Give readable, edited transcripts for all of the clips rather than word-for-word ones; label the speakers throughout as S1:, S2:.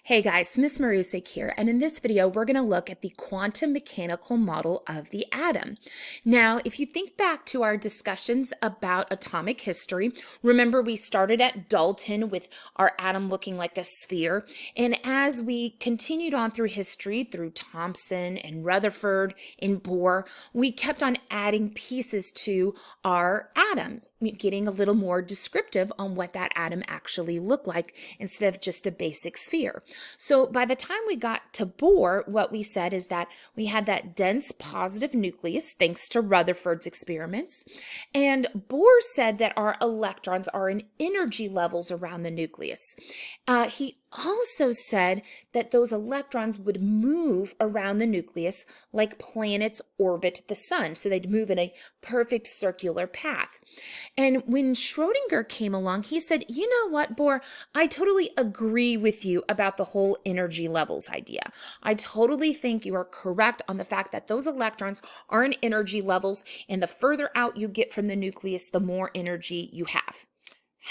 S1: Hey guys, Miss Marusik here, and in this video we're going to look at the quantum mechanical model of the atom. Now, if you think back to our discussions about atomic history, remember we started at Dalton with our atom looking like a sphere, and as we continued on through history, through Thomson and Rutherford and Bohr, we kept on adding pieces to our atom, getting a little more descriptive on what that atom actually looked like instead of just a basic sphere. So by the time we got to Bohr, what we said is that we had that dense positive nucleus, thanks to Rutherford's experiments. And Bohr said that our electrons are in energy levels around the nucleus. He also said that those electrons would move around the nucleus like planets orbit the sun. So they'd move in a perfect circular path. And when Schrodinger came along, he said, you know what, Bohr, I totally agree with you about the whole energy levels idea. I totally think you are correct on the fact that those electrons are in energy levels, and the further out you get from the nucleus, the more energy you have.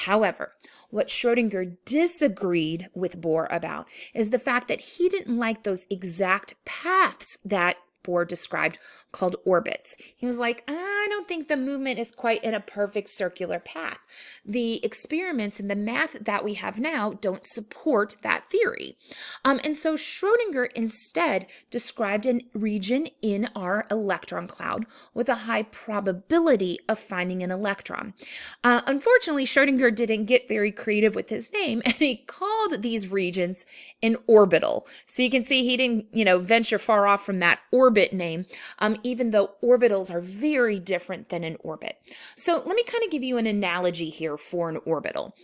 S1: However, what Schrodinger disagreed with Bohr about is the fact that he didn't like those exact paths that Bohr described called orbits. He was like, I don't think the movement is quite in a perfect circular path. The experiments and the math that we have now don't support that theory. And so Schrodinger instead described a region in our electron cloud with a high probability of finding an electron. Unfortunately, Schrodinger didn't get very creative with his name, and he called these regions an orbital. So you can see he didn't, venture far off from that orbit name, even though orbitals are very different than an orbit. So let me kind of give you an analogy here for an orbital.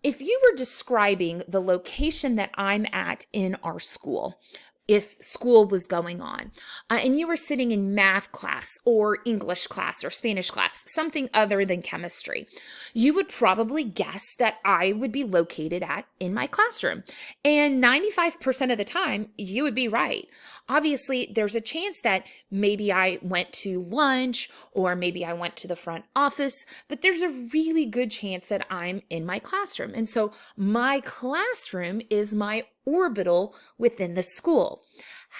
S1: If you were describing the location that I'm at in our school, if school was going on, and you were sitting in math class or English class or Spanish class, something other than chemistry, you would probably guess that I would be located in my classroom. And 95% of the time, you would be right. Obviously, there's a chance that maybe I went to lunch or maybe I went to the front office, but there's a really good chance that I'm in my classroom. And so my classroom is my orbital within the school.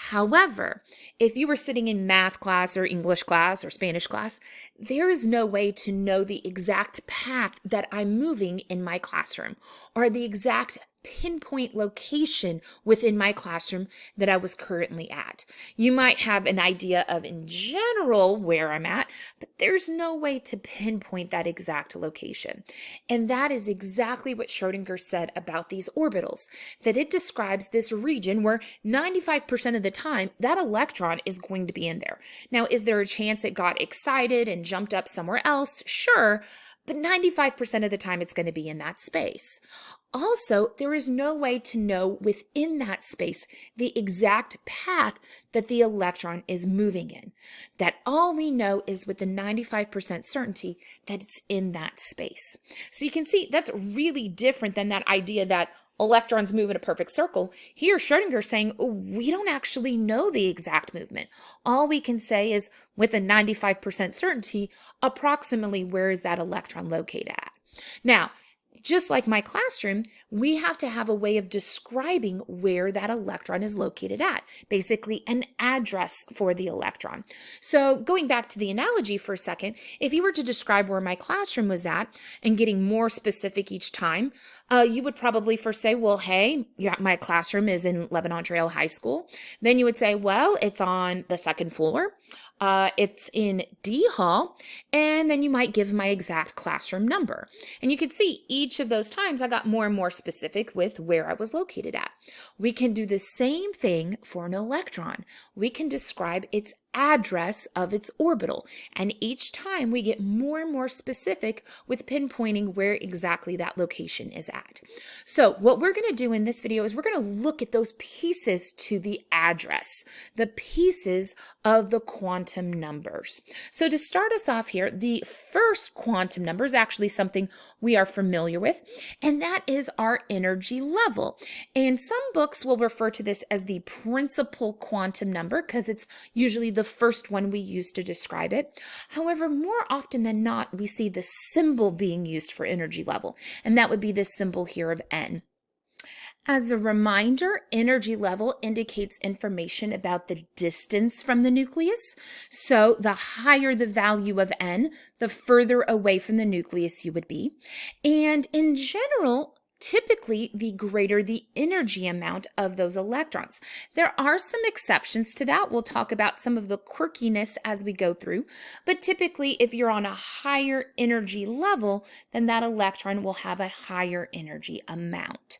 S1: However, if you were sitting in math class or English class or Spanish class, there is no way to know the exact path that I'm moving in my classroom or the exact pinpoint location within my classroom that I was currently at. You might have an idea of in general where I'm at, but there's no way to pinpoint that exact location. And that is exactly what Schrodinger said about these orbitals, that it describes this region where 95% of the time that electron is going to be in there. Now, is there a chance it got excited and jumped up somewhere else? Sure, but 95% of the time it's going to be in that space. Also, there is no way to know within that space the exact path that the electron is moving in. That all we know is with the 95% certainty that it's in that space. So you can see that's really different than that idea that electrons move in a perfect circle. Here, Schrödinger's saying, we don't actually know the exact movement. All we can say is with a 95% certainty, approximately where is that electron located at. Now, just like my classroom, we have to have a way of describing where that electron is located at, basically an address for the electron. So going back to the analogy for a second, if you were to describe where my classroom was at and getting more specific each time, you would probably first say, well, hey, my classroom is in Lebanon Trail High School. Then you would say, well, it's on the second floor. It's in D Hall, and then you might give my exact classroom number. And you can see each of those times I got more and more specific with where I was located at. We can do the same thing for an electron. We can describe its address of its orbital, and each time we get more and more specific with pinpointing where exactly that location is at. So what we're going to do in this video is we're going to look at those pieces to the address, the pieces of the quantum numbers. So to start us off here, the first quantum number is actually something we are familiar with, and that is our energy level. And some books will refer to this as the principal quantum number because it's usually the first one we use to describe it. However, more often than not, we see the symbol being used for energy level, and that would be this symbol here of N. As a reminder, energy level indicates information about the distance from the nucleus. So the higher the value of N, the further away from the nucleus you would be. And in general, typically the greater the energy amount of those electrons. There are some exceptions to that. We'll talk about some of the quirkiness as we go through, but typically if you're on a higher energy level, then that electron will have a higher energy amount.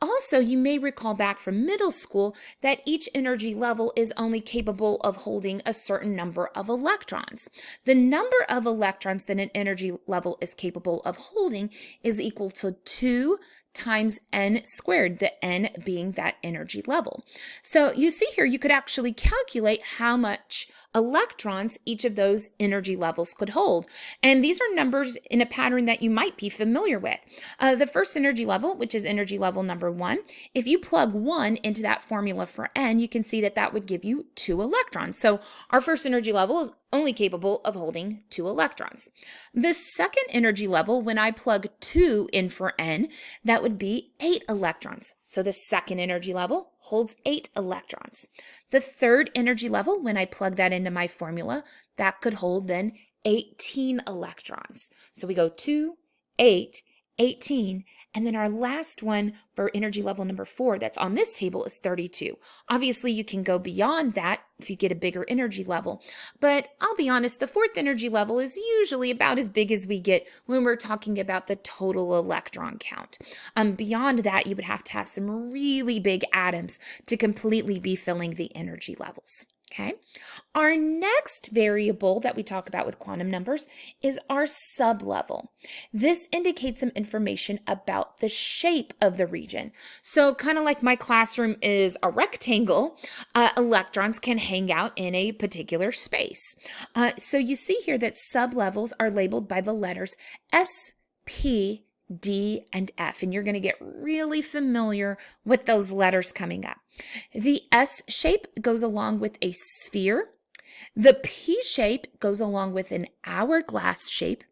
S1: Also, you may recall back from middle school that each energy level is only capable of holding a certain number of electrons. The number of electrons that an energy level is capable of holding is equal to 2 times n squared, the n being that energy level. So you see here, you could actually calculate how much electrons each of those energy levels could hold. And these are numbers in a pattern that you might be familiar with. The first energy level, which is energy level number 1, if you plug 1 into that formula for n, you can see that that would give you 2 electrons. So our first energy level is only capable of holding 2 electrons. The second energy level, when I plug 2 in for n, that would be 8 electrons. So the second energy level holds 8 electrons. The third energy level, when I plug that into my formula, that could hold then 18 electrons. So we go 2, 8, 18, and then our last one for energy level number 4 that's on this table is 32. Obviously, you can go beyond that if you get a bigger energy level, but I'll be honest, the fourth energy level is usually about as big as we get when we're talking about the total electron count. Beyond that, you would have to have some really big atoms to completely be filling the energy levels. Okay. Our next variable that we talk about with quantum numbers is our sublevel. This indicates some information about the shape of the region. So kind of like my classroom is a rectangle, electrons can hang out in a particular space. So you see here that sublevels are labeled by the letters S, P, D, and F, and you're going to get really familiar with those letters coming up. The S shape goes along with a sphere. The P shape goes along with an hourglass shape.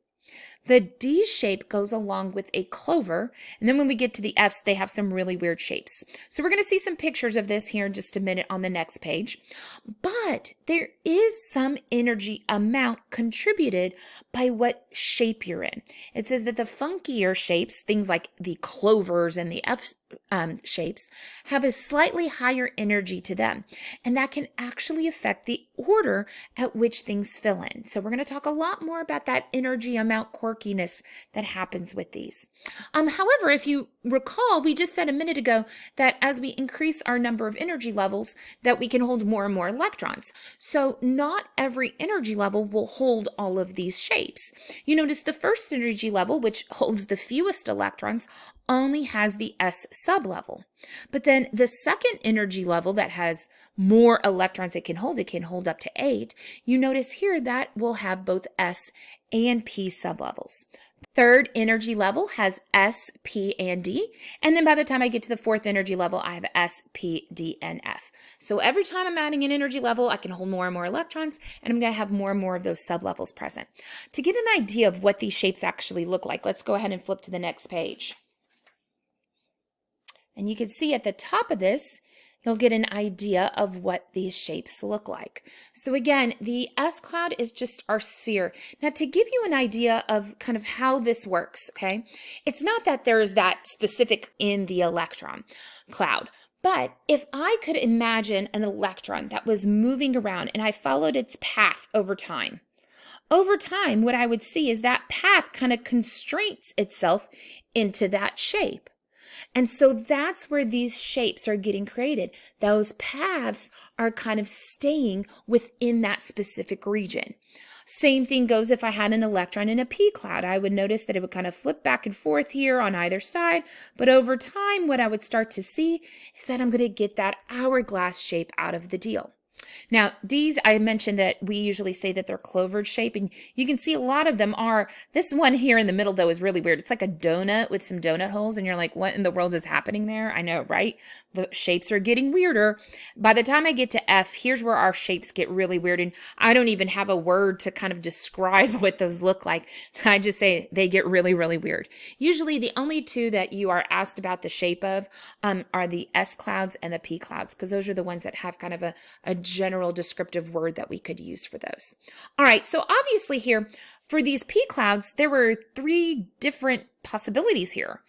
S1: The D shape goes along with a clover. And then when we get to the Fs, they have some really weird shapes. So we're going to see some pictures of this here in just a minute on the next page. But there is some energy amount contributed by what shape you're in. It says that the funkier shapes, things like the clovers and the F shapes, have a slightly higher energy to them. And that can actually affect the order at which things fill in. So we're going to talk a lot more about that energy amount quirkiness that happens with these. However, if you recall, we just said a minute ago that as we increase our number of energy levels, that we can hold more and more electrons. So not every energy level will hold all of these shapes. You notice the first energy level, which holds the fewest electrons, only has the S sublevel. But then the second energy level that has more electrons it can hold up to 8. You notice here that will have both S and P sublevels. Third energy level has S, P, and D. And then by the time I get to the fourth energy level, I have S, P, D, and F. So every time I'm adding an energy level, I can hold more and more electrons, and I'm going to have more and more of those sublevels present. To get an idea of what these shapes actually look like, let's go ahead and flip to the next page. And you can see at the top of this, you'll get an idea of what these shapes look like. So again, the S cloud is just our sphere. Now to give you an idea of kind of how this works, okay, it's not that there is that specific in the electron cloud. But if I could imagine an electron that was moving around and I followed its path over time, what I would see is that path kind of constrains itself into that shape. And so that's where these shapes are getting created. Those paths are kind of staying within that specific region. Same thing goes if I had an electron in a P cloud. I would notice that it would kind of flip back and forth here on either side. But over time, what I would start to see is that I'm going to get that hourglass shape out of the deal. Now, D's, I mentioned that we usually say that they're clovered shape, and you can see a lot of them are. This one here in the middle, though, is really weird. It's like a donut with some donut holes, and you're like, what in the world is happening there? I know, right? The shapes are getting weirder. By the time I get to F, here's where our shapes get really weird, and I don't even have a word to kind of describe what those look like. I just say they get really, really weird. Usually, the only two that you are asked about the shape of are the S clouds and the P clouds, because those are the ones that have kind of a general descriptive word that we could use for those. All right, so obviously here for these P clouds, there were 3 different possibilities here.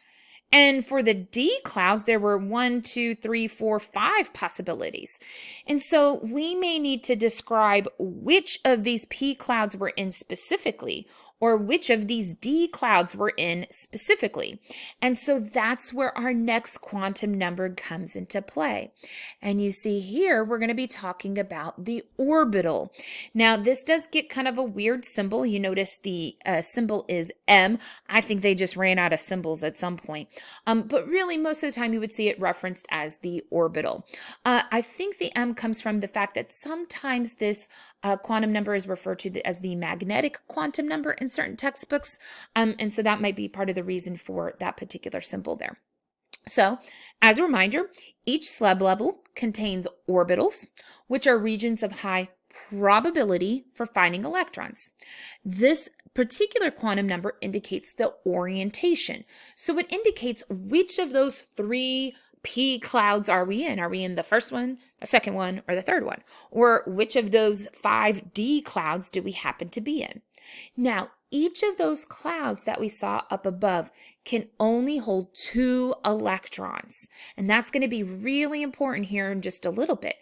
S1: And for the D clouds, there were 1, 2, 3, 4, 5 possibilities. And so we may need to describe which of these P clouds we're in specifically, or which of these D clouds we're in specifically. And so that's where our next quantum number comes into play. And you see here, we're going to be talking about the orbital. Now, this does get kind of a weird symbol. You notice the symbol is M. I think they just ran out of symbols at some point. But really, most of the time, you would see it referenced as the orbital. I think the M comes from the fact that sometimes this quantum number is referred to as the magnetic quantum number in certain textbooks. And so that might be part of the reason for that particular symbol there. So, as a reminder, each sublevel contains orbitals, which are regions of high probability for finding electrons. This particular quantum number indicates the orientation. So it indicates which of those 3 P clouds are we in? Are we in the first one, the second one, or the third one? Or which of those 5 D clouds do we happen to be in? Now, each of those clouds that we saw up above can only hold 2 electrons. And that's going to be really important here in just a little bit,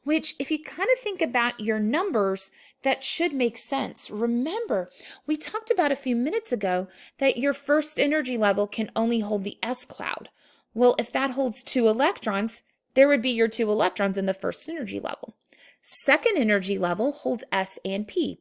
S1: which if you kind of think about your numbers, that should make sense. Remember, we talked about a few minutes ago that your first energy level can only hold the S cloud. Well, if that holds 2 electrons, there would be your 2 electrons in the first energy level. Second energy level holds S and P.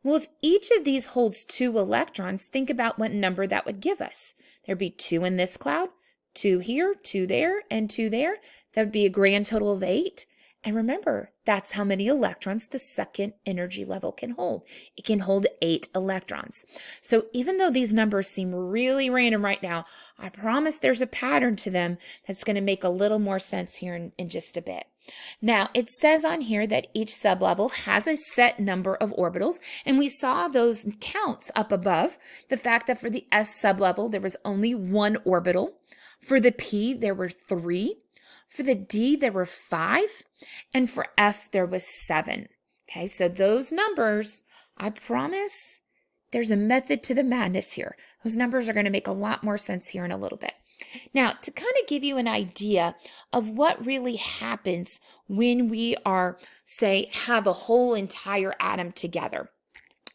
S1: Well, if each of these holds 2 electrons, think about what number that would give us. There'd be 2 in this cloud, 2 here, 2 there, and 2 there. That would be a grand total of 8. And remember, that's how many electrons the second energy level can hold. It can hold 8 electrons. So even though these numbers seem really random right now, I promise there's a pattern to them that's going to make a little more sense here in just a bit. Now, it says on here that each sublevel has a set number of orbitals, and we saw those counts up above. The fact that for the S sublevel, there was only 1 orbital. For the P, there were 3. For the D, there were 5. And for F, there was 7. Okay, so those numbers, I promise there's a method to the madness here. Those numbers are going to make a lot more sense here in a little bit. Now, to kind of give you an idea of what really happens when we are, say, have a whole entire atom together,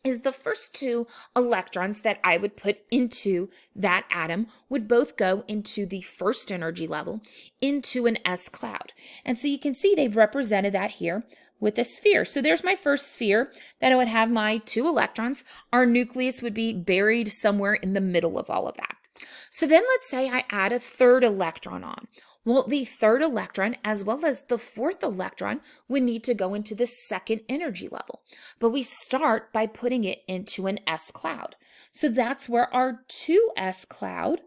S1: is the first 2 electrons that I would put into that atom would both go into the first energy level, into an S cloud. And so you can see they've represented that here with a sphere. So there's my first sphere that I would have my 2 electrons. Our nucleus would be buried somewhere in the middle of all of that. So then let's say I add a 3rd electron on. Well, the 3rd electron as well as the 4th electron would need to go into the second energy level. But we start by putting it into an S cloud. So that's where our 2S cloud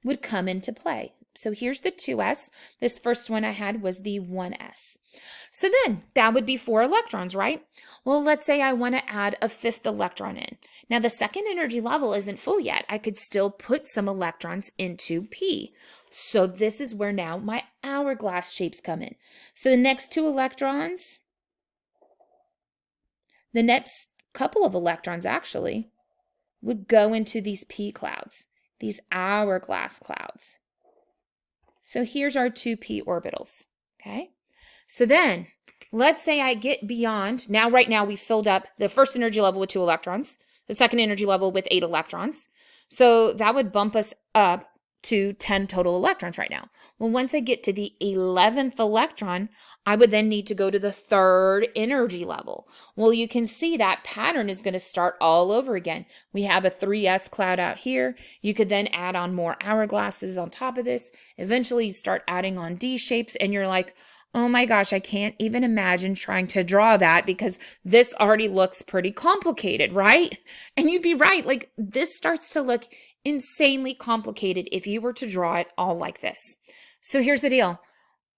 S1: would come into play. So here's the 2s. This first one I had was the 1s. So then that would be 4 electrons, right? Well, let's say I want to add a 5th electron in. Now the second energy level isn't full yet. I could still put some electrons into P. So this is where now my hourglass shapes come in. So the next 2 electrons, the next couple of electrons actually, would go into these P clouds, these hourglass clouds. So here's our 2p orbitals, okay? So then, let's say I get beyond, right now we filled up the first energy level with 2 electrons, the second energy level with 8 electrons. So that would bump us up to 10 total electrons right now. Well, once I get to the 11th electron, I would then need to go to the 3rd energy level. Well, you can see that pattern is going to start all over again. We have a 3s cloud out here. You could then add on more hourglasses on top of this. Eventually, you start adding on D shapes, and you're like, oh my gosh, I can't even imagine trying to draw that because this already looks pretty complicated, right? And you'd be right. Like this starts to look insanely complicated if you were to draw it all like this. So here's the deal.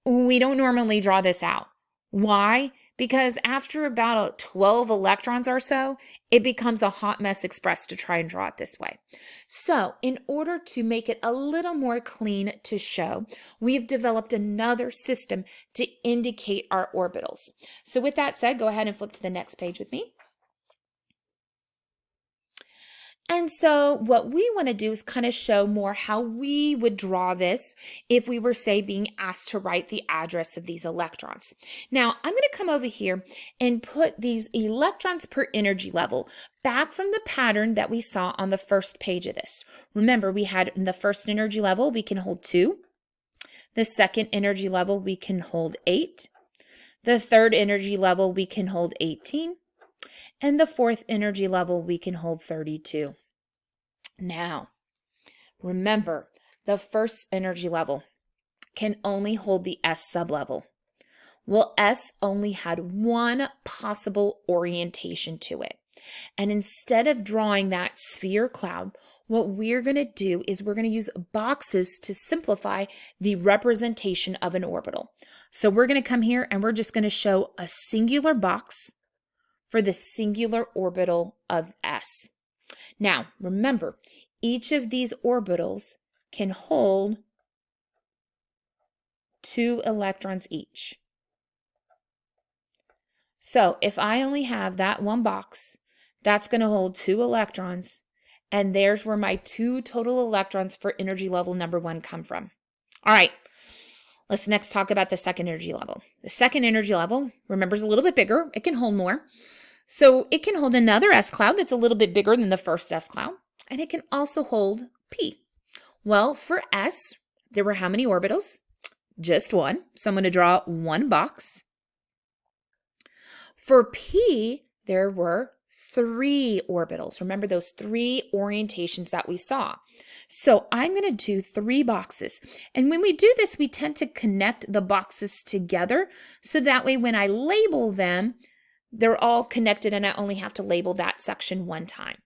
S1: We don't normally draw this out. Why? Because after about 12 electrons or so, it becomes a hot mess express to try and draw it this way. So in order to make it a little more clean to show, we've developed another system to indicate our orbitals. So with that said, go ahead and flip to the next page with me. And so what we want to do is kind of show more how we would draw this if we were, say, being asked to write the address of these electrons. Now, I'm going to come over here and put these electrons per energy level back from the pattern that we saw on the first page of this. Remember, we had in the first energy level, we can hold 2. The second energy level, we can hold 8. The third energy level, we can hold 18. And the fourth energy level, we can hold 32. Now, remember, the first energy level can only hold the S sublevel. Well, S only had one possible orientation to it. And instead of drawing that sphere cloud, what we're going to do is we're going to use boxes to simplify the representation of an orbital. So we're going to come here and we're just going to show a singular box for the singular orbital of S. Now, remember, each of these orbitals can hold 2 electrons each. So if I only have that one box, that's going to hold 2 electrons, and there's where my 2 total electrons for energy level number 1 come from. All right. Let's next talk about the second energy level. The second energy level, remember, is a little bit bigger. It can hold more. So it can hold another S cloud that's a little bit bigger than the first S cloud, and it can also hold P. Well, for S, there were how many orbitals? Just 1. So I'm going to draw 1 box. For P, there were 3 orbitals. Remember those 3 orientations that we saw. So I'm going to do 3 boxes. And when we do this, we tend to connect the boxes together. So that way when I label them, they're all connected and I only have to label that section 1 time.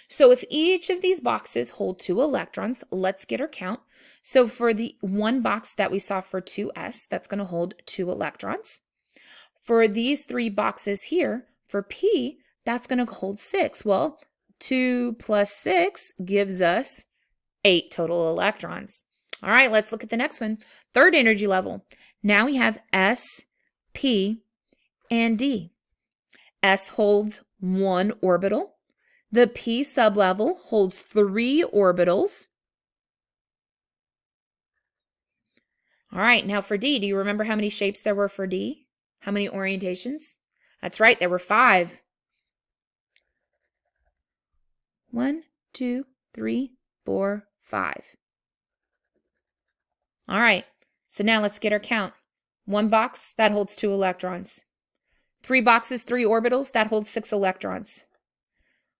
S1: So if each of these boxes hold 2 electrons, let's get our count. So for the 1 box that we saw for 2s, that's going to hold 2 electrons. For these 3 boxes here, for P, that's going to hold 6. Well, 2 plus 6 gives us 8 total electrons. All right, let's look at the next one. Third energy level. Now we have S, P, and D. S holds 1 orbital. The P sublevel holds 3 orbitals. All right, now for D, do you remember how many shapes there were for D? How many orientations? That's right, there were 5. 1, 2, 3, 4, 5. All right, so now let's get our count. 1 box, that holds 2 electrons. 3 boxes, 3 orbitals, that holds 6 electrons.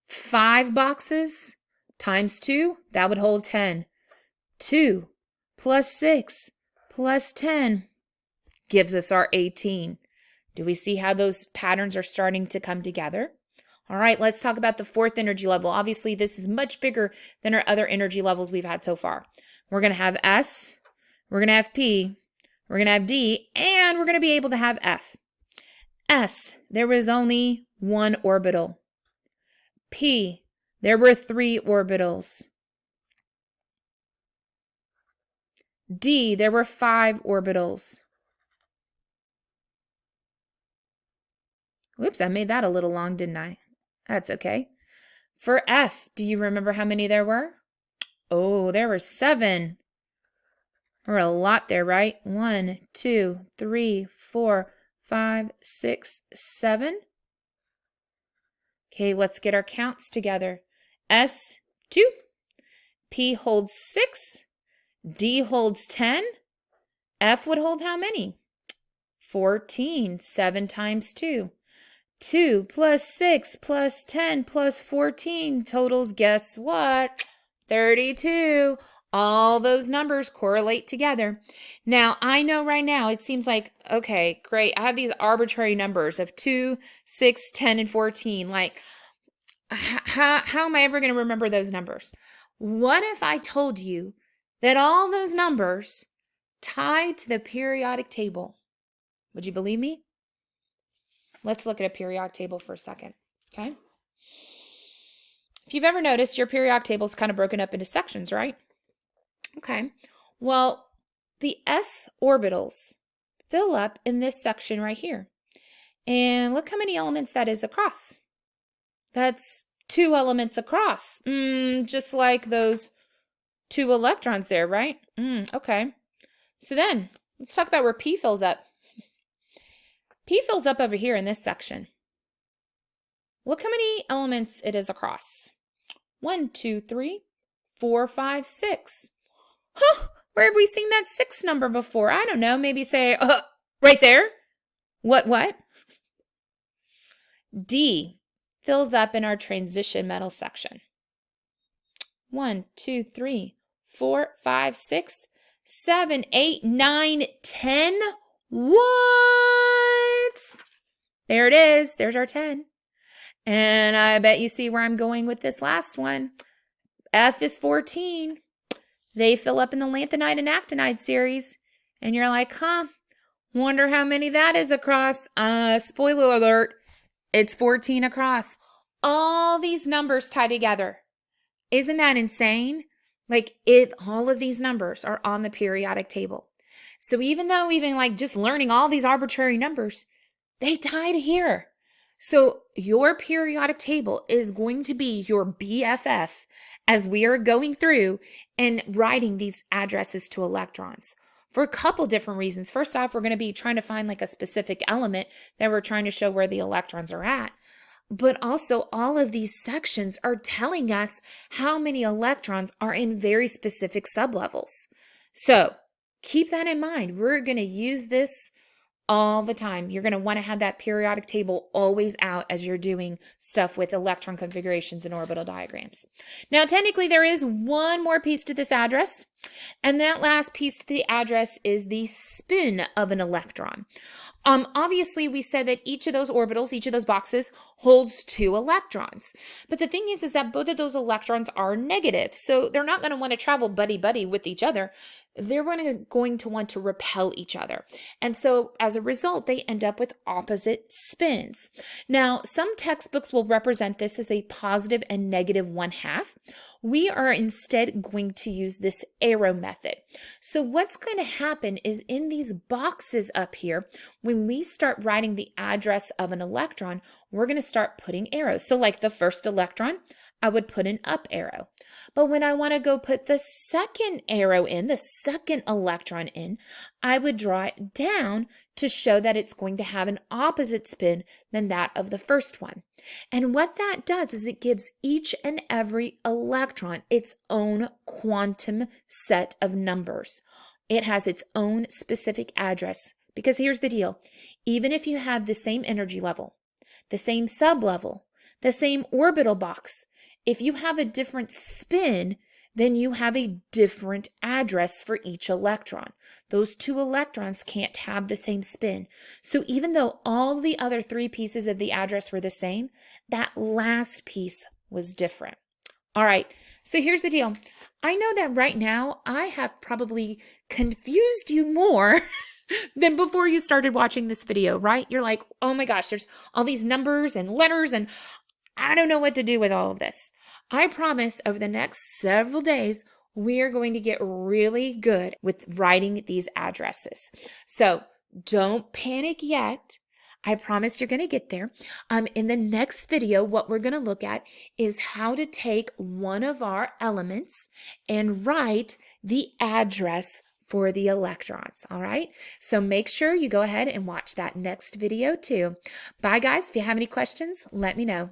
S1: 5 boxes times 2, that would hold 10. 2 plus 6 plus 10 gives us our 18. Do we see how those patterns are starting to come together? All right, let's talk about the fourth energy level. Obviously, this is much bigger than our other energy levels we've had so far. We're going to have S, we're going to have P, we're going to have D, and we're going to be able to have F. S, there was only 1 orbital. P, there were 3 orbitals. D, there were 5 orbitals. Whoops, I made that a little long, didn't I? That's okay. For F, do you remember how many there were? Oh, there were 7. Or a lot there, right? 1, 2, 3, 4, 5, 6, 7. Okay, let's get our counts together. S, 2. P holds 6. D holds 10. F would hold how many? 14. 7 times 2. 2 plus 6 plus 10 plus 14 totals, guess what? 32. All those numbers correlate together. Now, I know right now it seems like, okay, great. I have these arbitrary numbers of 2, 6, 10, and 14. Like, how am I ever going to remember those numbers? What if I told you that all those numbers tied to the periodic table? Would you believe me? Let's look at a periodic table for a second, okay? If you've ever noticed, your periodic table is kind of broken up into sections, right? Okay, well, the s orbitals fill up in this section right here. And look how many elements that is across. That's 2 elements across, just like those 2 electrons there, right? Okay, so then let's talk about where P fills up. P fills up over here in this section. Look how many elements it is across. 1, 2, 3, 4, 5, 6. Huh, where have we seen that 6 number before? I don't know, maybe say, right there. What? D fills up in our transition metal section. 1, 2, 3, 4, 5, 6, 7, 8, 9, 10. What? There it is. There's our 10. And I bet you see where I'm going with this last one. F is 14. They fill up in the lanthanide and actinide series. And you're like, wonder how many that is across. Spoiler alert, it's 14 across. All these numbers tie together. Isn't that insane? Like, all of these numbers are on the periodic table. So even though like just learning all these arbitrary numbers, they tie to here. So your periodic table is going to be your BFF as we are going through and writing these addresses to electrons for a couple different reasons. First off, we're going to be trying to find like a specific element that we're trying to show where the electrons are at. But also all of these sections are telling us how many electrons are in very specific sublevels. So keep that in mind. We're going to use this all the time. You're going to want to have that periodic table always out as you're doing stuff with electron configurations and orbital diagrams. Now, technically, there is one more piece to this address, and that last piece to the address is the spin of an electron. Obviously, we said that each of those orbitals, each of those boxes, holds 2 electrons. But the thing is that both of those electrons are negative, so they're not going to want to travel buddy-buddy with each other. They're going to want to repel each other. And so as a result, they end up with opposite spins. Now, some textbooks will represent this as a positive and negative 1/2. We are instead going to use this arrow method. So what's going to happen is in these boxes up here, when we start writing the address of an electron, we're going to start putting arrows. So like the first electron, I would put an up arrow. But when I want to go put the second arrow in, the second electron in, I would draw it down to show that it's going to have an opposite spin than that of the first one. And what that does is it gives each and every electron its own quantum set of numbers. It has its own specific address. Because here's the deal. Even if you have the same energy level, the same sublevel, the same orbital box, if you have a different spin, then you have a different address for each electron. Those 2 electrons can't have the same spin. So even though all the other 3 pieces of the address were the same, that last piece was different. All right, so here's the deal. I know that right now I have probably confused you more than before you started watching this video, right? You're like, oh my gosh, there's all these numbers and letters and I don't know what to do with all of this. I promise over the next several days, we are going to get really good with writing these addresses. So don't panic yet. I promise you're going to get there. In the next video, what we're going to look at is how to take one of our elements and write the address for the electrons. All right. So make sure you go ahead and watch that next video too. Bye guys. If you have any questions, let me know.